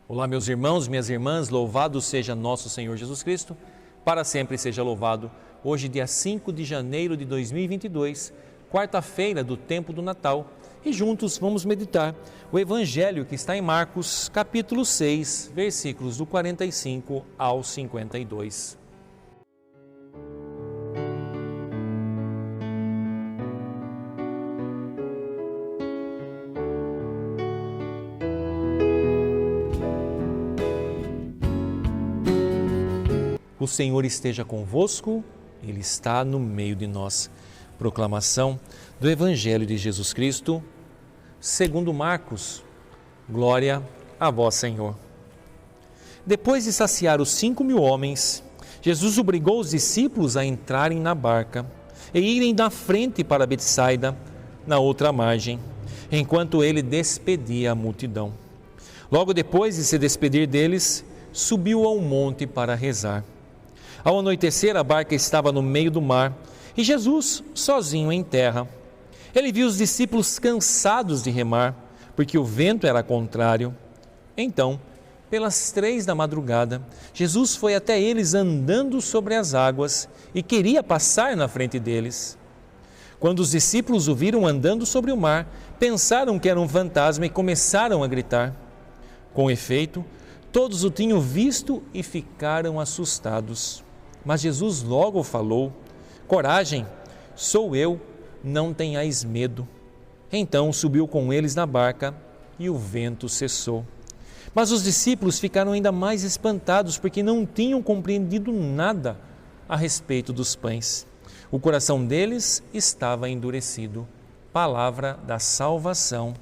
Olá, meus irmãos, minhas irmãs, louvado seja nosso Senhor Jesus Cristo, para sempre seja louvado. Hoje, dia 5 de janeiro de 2022, quarta-feira do tempo do Natal, e juntos vamos meditar o Evangelho que está em Marcos, capítulo 6, versículos do 45 ao 52. O Senhor esteja convosco, Ele está no meio de nós. Proclamação do Evangelho de Jesus Cristo, segundo Marcos. Glória a vós, Senhor. Depois de saciar os 5.000 homens, Jesus obrigou os discípulos a entrarem na barca e irem na frente para Betsaida, na outra margem, enquanto ele despedia a multidão. Logo depois de se despedir deles, subiu ao monte para rezar. Ao anoitecer, a barca estava no meio do mar e Jesus sozinho em terra. Ele viu os discípulos cansados de remar, porque o vento era contrário. Então, pelas 3 da madrugada, Jesus foi até eles andando sobre as águas e queria passar na frente deles. Quando os discípulos o viram andando sobre o mar, pensaram que era um fantasma e começaram a gritar. Com efeito, todos o tinham visto e ficaram assustados. Mas Jesus logo falou: coragem, sou eu, não tenhais medo. Então subiu com eles na barca e o vento cessou. Mas os discípulos ficaram ainda mais espantados porque não tinham compreendido nada a respeito dos pães. O coração deles estava endurecido. Palavra da salvação.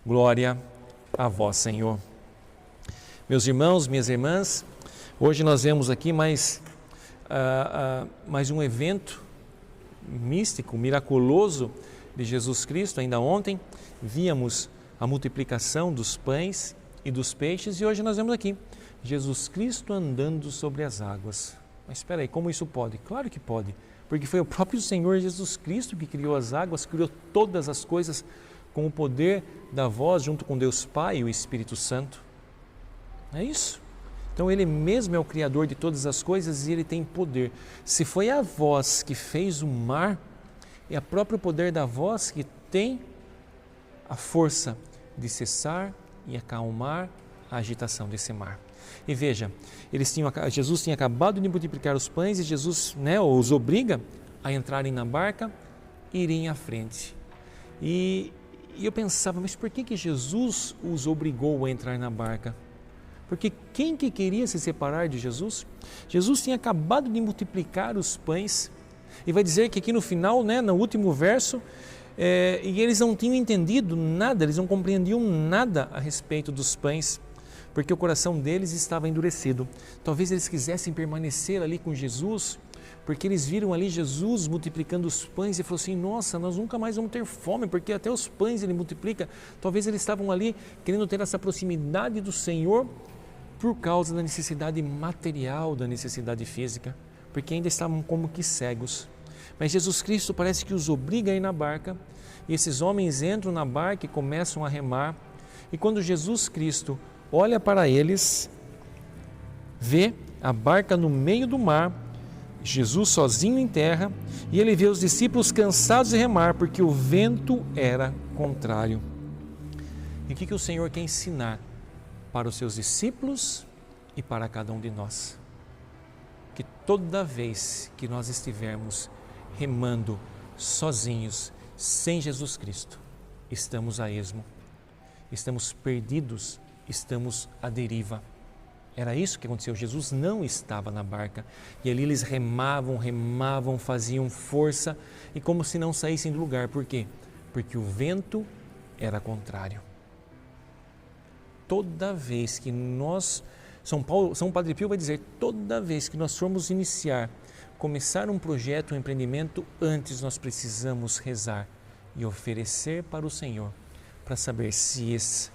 Glória a vós, Senhor. Meus irmãos, minhas irmãs, hoje nós vemos aqui mais um evento místico, miraculoso de Jesus Cristo. Ainda ontem víamos a multiplicação dos pães e dos peixes e hoje nós vemos aqui Jesus Cristo andando sobre as águas. Mas espera aí, como isso pode? Claro que pode, porque foi o próprio Senhor Jesus Cristo que criou as águas, criou todas as coisas com o poder da voz junto com Deus Pai e o Espírito Santo. É isso. Então Ele mesmo é o Criador de todas as coisas e Ele tem poder. Se foi a voz que fez o mar, é o próprio poder da voz que tem a força de cessar e acalmar a agitação desse mar. E veja, Jesus tinha acabado de multiplicar os pães e Jesus os obriga a entrarem na barca e irem à frente. E eu pensava, mas por que Jesus os obrigou a entrar na barca? Porque quem que queria se separar de Jesus? Jesus tinha acabado de multiplicar os pães e vai dizer que aqui no final, no último verso, e eles não tinham entendido nada, eles não compreendiam nada a respeito dos pães, porque o coração deles estava endurecido. Talvez eles quisessem permanecer ali com Jesus, porque eles viram ali Jesus multiplicando os pães e falaram assim: nossa, nós nunca mais vamos ter fome, porque até os pães Ele multiplica. Talvez eles estavam ali querendo ter essa proximidade do Senhor por causa da necessidade material, da necessidade física, porque ainda estavam como que cegos. Mas Jesus Cristo parece que os obriga a ir na barca, e esses homens entram na barca e começam a remar, e quando Jesus Cristo olha para eles, vê a barca no meio do mar, Jesus sozinho em terra, e ele vê os discípulos cansados de remar, porque o vento era contrário. E o que o Senhor quer ensinar para os seus discípulos e para cada um de nós? Que toda vez que nós estivermos remando sozinhos, sem Jesus Cristo, estamos a esmo, estamos perdidos, estamos à deriva. Era isso que aconteceu. Jesus não estava na barca e ali eles remavam, faziam força e como se não saíssem do lugar. Por quê? Porque o vento era contrário. Toda vez que São Padre Pio vai dizer, toda vez que nós formos começar um projeto, um empreendimento, antes nós precisamos rezar e oferecer para o Senhor, para saber se esse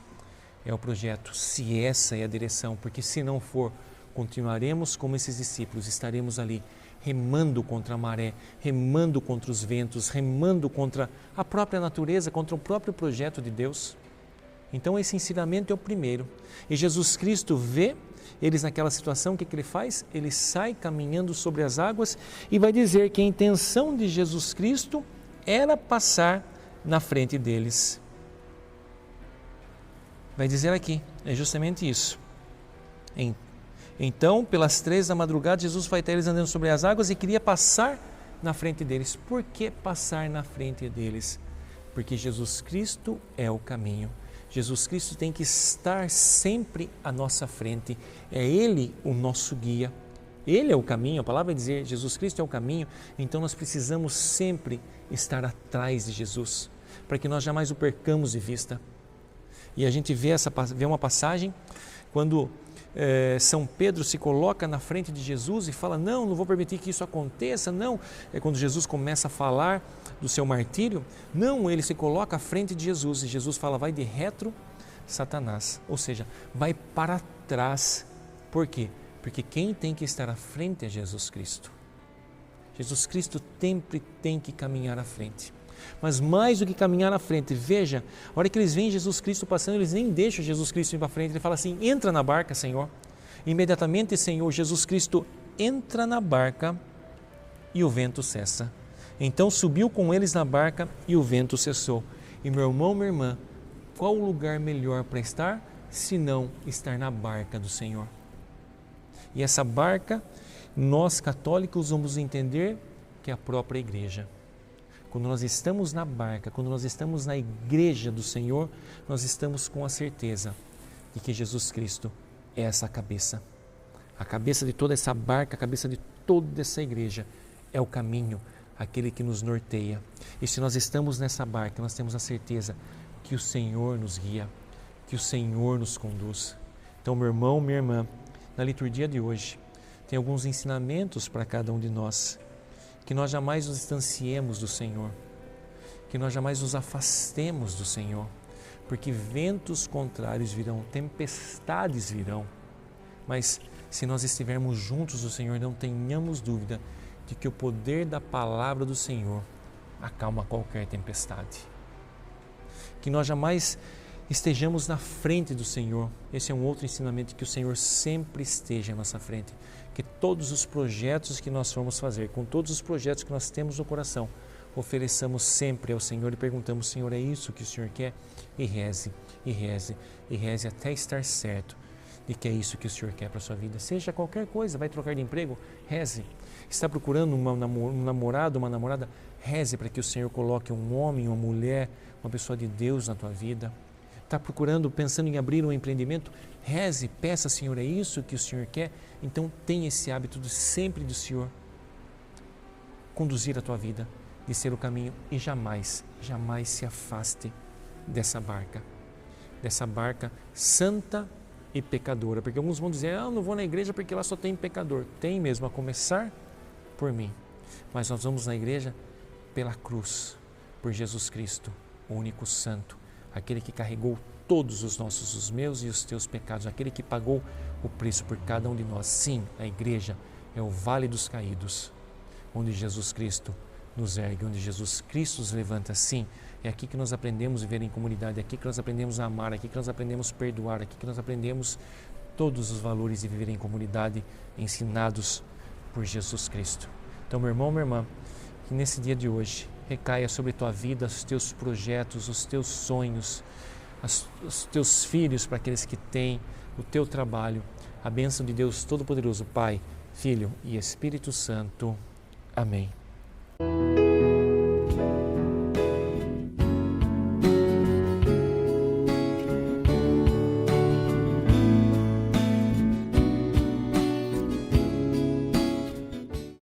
é o projeto, se essa é a direção, porque se não for, continuaremos como esses discípulos, estaremos ali remando contra a maré, remando contra os ventos, remando contra a própria natureza, contra o próprio projeto de Deus. Então esse ensinamento é o primeiro. E Jesus Cristo vê eles naquela situação, o que ele faz? Ele sai caminhando sobre as águas e vai dizer que a intenção de Jesus Cristo era passar na frente deles. Vai dizer aqui, é justamente isso. Então, pelas 3 da madrugada, Jesus vai ter eles andando sobre as águas e queria passar na frente deles. Por que passar na frente deles? Porque Jesus Cristo é o caminho. Jesus Cristo tem que estar sempre à nossa frente. É Ele o nosso guia. Ele é o caminho, a palavra vai dizer, Jesus Cristo é o caminho. Então nós precisamos sempre estar atrás de Jesus, para que nós jamais o percamos de vista. E a gente vê uma passagem quando São Pedro se coloca na frente de Jesus e fala, não vou permitir que isso aconteça, não. É quando Jesus começa a falar do seu martírio, não, ele se coloca à frente de Jesus e Jesus fala, vai de retro, Satanás, ou seja, vai para trás. Por quê? Porque quem tem que estar à frente é Jesus Cristo. Jesus Cristo sempre tem que caminhar à frente. Mas mais do que caminhar à frente, veja, a hora que eles veem Jesus Cristo passando, eles nem deixam Jesus Cristo ir para frente, ele fala assim, entra na barca, Senhor. Imediatamente, Senhor, Jesus Cristo entra na barca e o vento cessa. Então subiu com eles na barca e o vento cessou. E meu irmão, minha irmã, qual o lugar melhor para estar, se não estar na barca do Senhor? E essa barca, nós católicos vamos entender que é a própria igreja. Quando nós estamos na barca, quando nós estamos na igreja do Senhor, nós estamos com a certeza de que Jesus Cristo é essa cabeça. A cabeça de toda essa barca, a cabeça de toda essa igreja é o caminho, aquele que nos norteia. E se nós estamos nessa barca, nós temos a certeza que o Senhor nos guia, que o Senhor nos conduz. Então, meu irmão, minha irmã, na liturgia de hoje, tem alguns ensinamentos para cada um de nós. Que nós jamais nos distanciemos do Senhor, que nós jamais nos afastemos do Senhor, porque ventos contrários virão, tempestades virão, mas se nós estivermos juntos do Senhor, não tenhamos dúvida de que o poder da palavra do Senhor acalma qualquer tempestade. Que nós jamais estejamos na frente do Senhor, esse é um outro ensinamento, que o Senhor sempre esteja à nossa frente. Que todos os projetos que nós formos fazer, com todos os projetos que nós temos no coração, ofereçamos sempre ao Senhor e perguntamos, Senhor, é isso que o Senhor quer? E reze, e reze, e reze até estar certo de que é isso que o Senhor quer para a sua vida. Seja qualquer coisa, vai trocar de emprego? Reze. Está procurando um namorado, uma namorada? Reze para que o Senhor coloque um homem, uma mulher, uma pessoa de Deus na tua vida. Está procurando, pensando em abrir um empreendimento? Reze, peça, Senhor, é isso que o Senhor quer? Então tenha esse hábito de sempre do Senhor conduzir a tua vida, de ser o caminho e jamais se afaste dessa barca santa e pecadora. Porque alguns vão dizer, eu não vou na igreja porque lá só tem pecador. Tem mesmo, a começar por mim. Mas nós vamos na igreja pela cruz, por Jesus Cristo, o único santo, aquele que carregou todos os meus e os teus pecados, aquele que pagou o preço por cada um de nós. Sim, a igreja é o vale dos caídos, onde Jesus Cristo nos ergue, onde Jesus Cristo nos levanta. Sim, é aqui que nós aprendemos a viver em comunidade, é aqui que nós aprendemos a amar, é aqui que nós aprendemos a perdoar, é aqui que nós aprendemos todos os valores de viver em comunidade ensinados por Jesus Cristo. Então, meu irmão, minha irmã, que nesse dia de hoje recaia sobre tua vida os teus projetos, os teus sonhos, os teus filhos, para aqueles que têm, o teu trabalho, a bênção de Deus Todo-Poderoso, Pai, Filho e Espírito Santo. Amém.